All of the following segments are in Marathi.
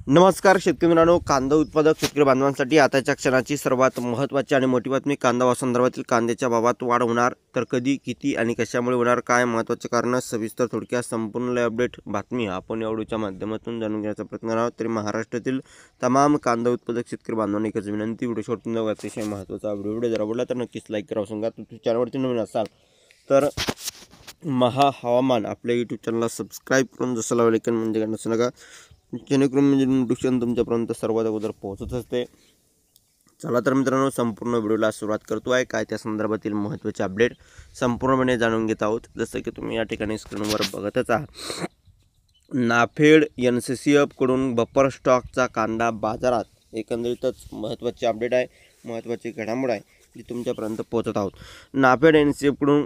नमस्कार शेतकरी मित्रांनो, कांदा उत्पादक शेतकरी बांधवांसाठी आताच्या क्षणाची सर्वात महत्त्वाची आणि मोठी बातमी. कांदा संदर्भातील कांद्याच्या भावात वाढ होणार तर कधी, किती आणि कशामुळे होणार, काय महत्त्वाचे कारण, सविस्तर थोडक्यात संपूर्ण अपडेट बातमी आपण या व्हिडिओच्या माध्यमातून जाणून घेण्याचा प्रयत्न करणार आहोत. तरी महाराष्ट्रातील तमाम कांदा उत्पादक शेतकरी बांधवांना एकच विनंती, व्हिडिओ शेवटपर्यंत बघा. अतिशय महत्त्वाचा व्हिडिओ जर आवडला तर नक्कीच लाईक करा. सांगा तुम्ही चॅनलवरती नवीन असाल तर महा हवामान आपल्या यूट्यूब चॅनलला सबस्क्राईब करून जसं लावलं ऐकन म्हणजे काय नसू नका, जेणेकरून म्हणजे नोटिफिकेशन तुमच्यापर्यंत सर्वात अगोदर पोहोचत असते. चला तर मित्रांनो, संपूर्ण व्हिडिओला सुरुवात करतो आहे. काय त्या संदर्भातील महत्त्वाचे अपडेट संपूर्णपणे जाणून घेत आहोत. जसं की तुम्ही या ठिकाणी स्क्रीनवर बघतच आहात, नाफेड NCCF कडून बफर स्टॉकचा कांदा बाजारात, एकंदरीतच महत्त्वाची अपडेट आहे, महत्त्वाची घडामोड आहे जी तुमच्यापर्यंत पोहोचत आहोत. नाफेड NCCF कडून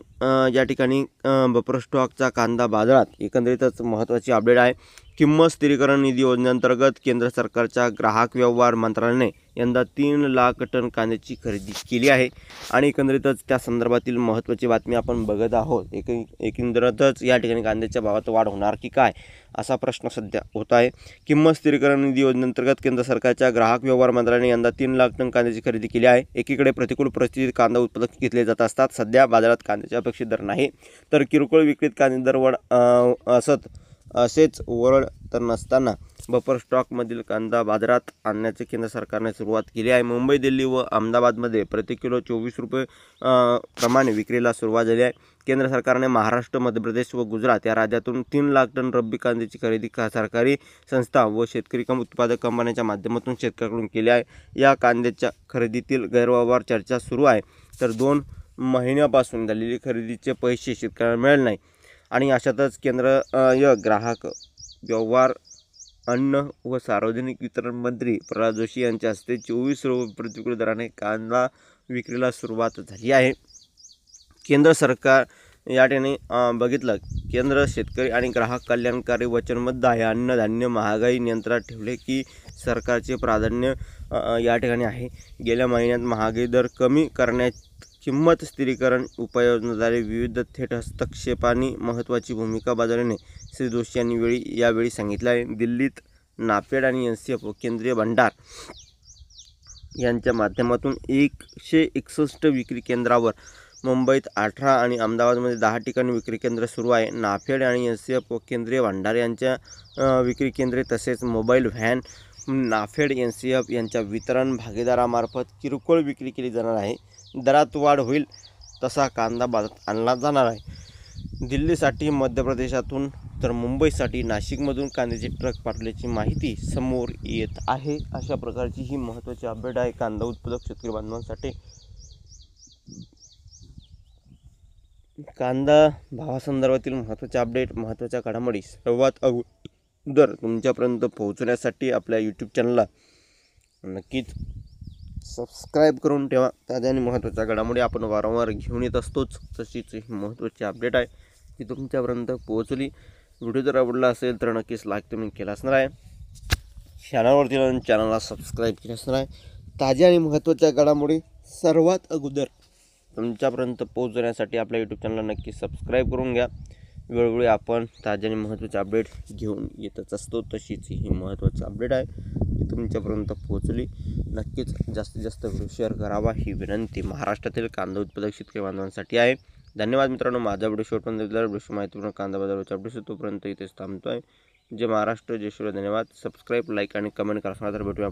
या ठिकाणी बफर स्टॉकचा कांदा बाजारात, एकंदरीतच महत्त्वाची अपडेट आहे. किंमत स्थिरीकरण निधी योजनेअंतर्गत केंद्र सरकारच्या ग्राहक व्यवहार मंत्रालयाने यंदा 3 लाख टन कांद्याची खरेदी केली आहे आणि एकंदरीतच त्या संदर्भातील महत्त्वाची बातमी आपण बघत आहोत. एकंदरीतच या ठिकाणी कांद्याच्या भावात वाढ होणार की काय, असा प्रश्न सध्या होत आहे. किंमत स्थिरीकरण निधी योजनेअंतर्गत केंद्र सरकारच्या ग्राहक व्यवहार मंत्रालयाने यंदा 3 लाख टन कांद्याची खरेदी केली आहे. एकीकडे प्रतिकूल परिस्थितीत कांदा उत्पादक घेतले जात असतात. सध्या बाजारात कांद्याचे अपेक्षित दर नाही, तर किरकोळ विक्रीत कांदे दर असेच वरळ तर नसताना बफर स्टॉकमधील कांदा बाजारात आणण्याचे केंद्र सरकारने सुरुवात केली आहे. मुंबई, दिल्ली व अहमदाबादमध्ये प्रति किलो 24 रुपये प्रमाणे विक्रीला सुरुवात झाली आहे. केंद्र सरकारने महाराष्ट्र, मध्य प्रदेश व गुजरात या राज्यातून 3 लाख टन रब्बी कांद्याची खरेदी सरकारी संस्था व शेतकरी उत्पादक कंपन्यांच्या माध्यमातून शेतकऱ्यांकडून केली आहे. या कांद्याच्या खरेदीतील गैरव्यवहार चर्चा सुरू आहे, तर 2 महिन्यापासून झालेली खरेदीचे पैसे शेतकऱ्यांना मिळाले नाही आणि अशातच केंद्रीय ग्राहक व्यवहार, अन्न व सार्वजनिक वितरण मंत्री प्रल्हाद जोशी यांच्या हस्ते 24 रुपये प्रतिकूल दराने कांदा विक्रीला सुरुवात झाली आहे. केंद्र सरकार या ठिकाणी बघितलं, केंद्र शेतकरी आणि ग्राहक कल्याणकारी वचनबद्ध आहे. अन्नधान्य महागाई नियंत्रणात ठेवले की सरकारचे प्राधान्य या ठिकाणी आहे. गेल्या महिन्यात महागाई दर कमी करण्यात किंमत स्थिरीकरण उपाययोजनाद्वारे विविध थेट हस्तक्षेपांनी महत्त्वाची भूमिका बजावल्याने श्री जोशी यांनी यावेळी सांगितले आहे. दिल्लीत नाफेड आणि NCCF व केंद्रीय भंडार यांच्या माध्यमातून 161 विक्री केंद्रावर, मुंबईत 18 आणि अहमदाबादमध्ये 10 ठिकाणी विक्री केंद्र सुरू आहे. नाफेड आणि NCCF व केंद्रीय भंडार यांच्या विक्री केंद्रे तसेच मोबाईल व्हॅन नाफेड NCCF यांच्या वितरण भागीदारामार्फत किरकोळ विक्री केली जाणार आहे. दरात वाढ होईल तसा कांदा बाजारात आणला जाणार आहे. दिल्लीसाठी मध्य प्रदेशातून तर मुंबईसाठी नाशिकमधून कांद्याचे ट्रक पाठवल्याची माहिती समोर येत आहे. अशा प्रकारची ही महत्त्वाची अपडेट आहे कांदा उत्पादक शेतकरी बांधवांसाठी. कांदा भावासंदर्भातील महत्त्वाचे अपडेट, महत्त्वाच्या घडामोडी सर्वात अगोदर तुमच्यापर्यंत पोहोचण्यासाठी आपल्या यूट्यूब चॅनलला नक्कीच सबस्क्राईब करून ठेवा. ताज्या आणि महत्त्वाच्या घडामोडी आपण वारंवार घेऊन येत असतोच. तशीच ही महत्त्वाची अपडेट आहे ती तुमच्यापर्यंत पोहोचली. व्हिडिओ जर आवडला असेल तर नक्कीच लाईक तुम्ही केला असणार आहे, चॅनलवरती चॅनलला सबस्क्राईब केलं असणार आहे. ताज्या आणि महत्त्वाच्या घडामोडी सर्वात अगोदर तुमच्यापर्यंत पोहोचवण्यासाठी आपल्या यूट्यूब चॅनलला नक्की सबस्क्राईब करून घ्या. वेळोवेळी आपण ताज्या आणि महत्त्वाचे अपडेट घेऊन येतच असतो. तशीच ही महत्त्वाची अपडेट आहे ती तुमच्यापर्यंत पोहोचली. नक्कीच जास्तीत जास्त व्हिडिओ शेअर करावा ही विनंती महाराष्ट्रातील कांदा उत्पादक शेतकरी बांधवांसाठी आहे. धन्यवाद मित्रांनो. माझा व्हिडिओ शेवटपर्यंत दिला. व्हिडिओ माहितीपूर्ण कांदा बाजाराच्या अपडेट्स तोपर्यंत इथेच थांबतो आहे. जय महाराष्ट्र, जय शिवराय. धन्यवाद. सबस्क्राईब, लाईक आणि कमेंट करा. तर भेटूया